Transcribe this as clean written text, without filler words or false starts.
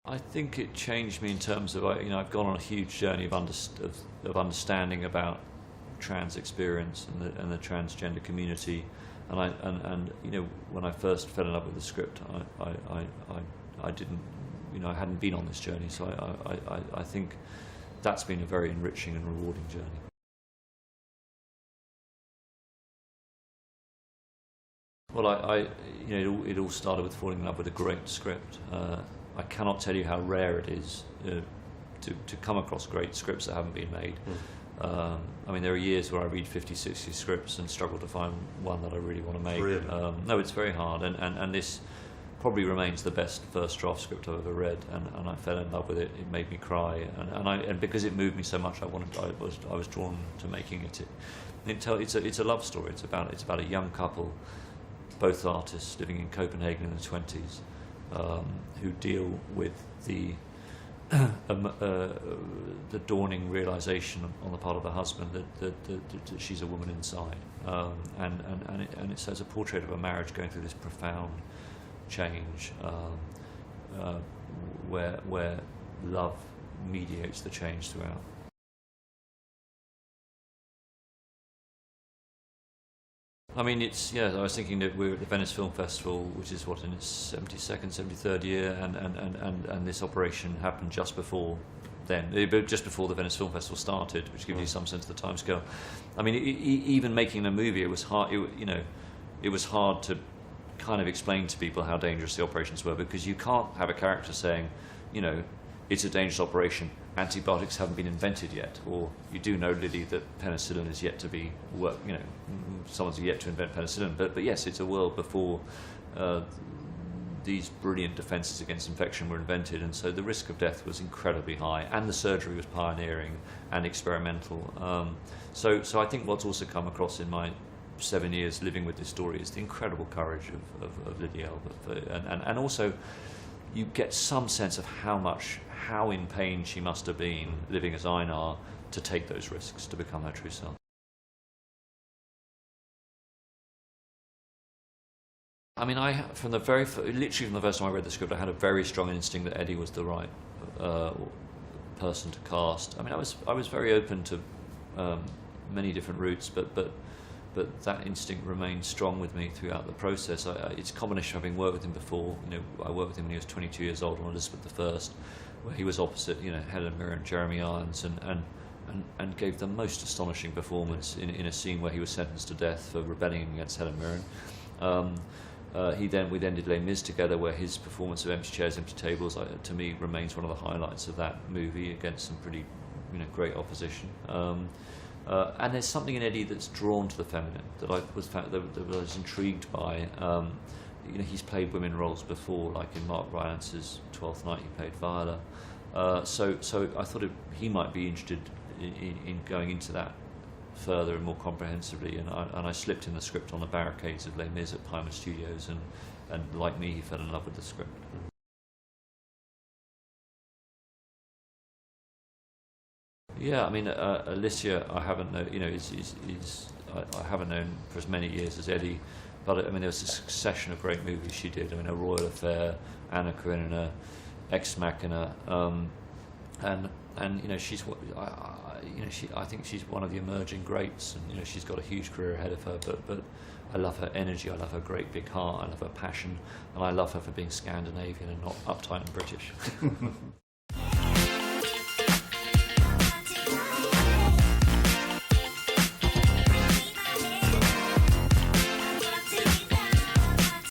I think it changed me in terms of, I've gone on a huge journey of understanding about trans experience and the transgender community, and when I first fell in love with the script, I didn't, I hadn't been on this journey, so I think that's been a very enriching and rewarding journey. Well, it all started with falling in love with a great script. I cannot tell you how rare it is to come across great scripts that haven't been made. I mean, there are years where I read 50, 60 scripts and struggle to find one that I really want to make. Really? No, it's very hard, and this probably remains the best first draft script I've ever read, and I fell in love with it. It made me cry, and because it moved me so much, I was drawn to making it. It's a love story. It's about a young couple, both artists living in Copenhagen in the 20s, who deal with the dawning realization on the part of the husband that she's a woman inside, and it's a portrait of a marriage going through this profound change, where love mediates the change throughout. I mean, I was thinking that we're at the Venice Film Festival, which is in its 72nd, 73rd year, and this operation happened just before then, just before the Venice Film Festival started, which gives you some sense of the timescale. I mean, even making a movie, it was hard. It was hard to kind of explain to people how dangerous the operations were, because you can't have a character saying, it's a dangerous operation, antibiotics haven't been invented yet, or you do know, Lily, that penicillin is yet to be someone's yet to invent penicillin, but yes, it's a world before these brilliant defences against infection were invented, and so the risk of death was incredibly high, and the surgery was pioneering and experimental. So I think what's also come across in my 7 years living with this story is the incredible courage of Lily Elbert, and also you get some sense of how in pain she must have been living as Einar to take those risks to become her true self. I mean, literally from the first time I read the script, I had a very strong instinct that Eddie was the right person to cast. I mean, I was very open to many different routes, but that instinct remained strong with me throughout the process. It's a combination of having worked with him before. I worked with him when he was 22 years old on Elizabeth I, where he was opposite, Helen Mirren and Jeremy Irons, and gave the most astonishing performance in a scene where he was sentenced to death for rebelling against Helen Mirren. We then did Les Mis together, where his performance of Empty Chairs, Empty Tables, to me, remains one of the highlights of that movie against some pretty, great opposition. And there's something in Eddie that's drawn to the feminine that I was intrigued by. He's played women roles before, like in Mark Rylance's 12th Night, he played Viola. So I thought he might be interested in going into that further and more comprehensively, and I slipped in the script on the barricades of Les Mis at Pyman Studios, and like me, he fell in love with the script. Yeah, I mean, Alicia, I haven't known, I haven't known for as many years as Eddie, but I mean, there was a succession of great movies she did. I mean, A Royal Affair, Anna Karenina, Ex Machina, and I think she's one of the emerging greats, and she's got a huge career ahead of her. But I love her energy, I love her great big heart, I love her passion, and I love her for being Scandinavian and not uptight and British.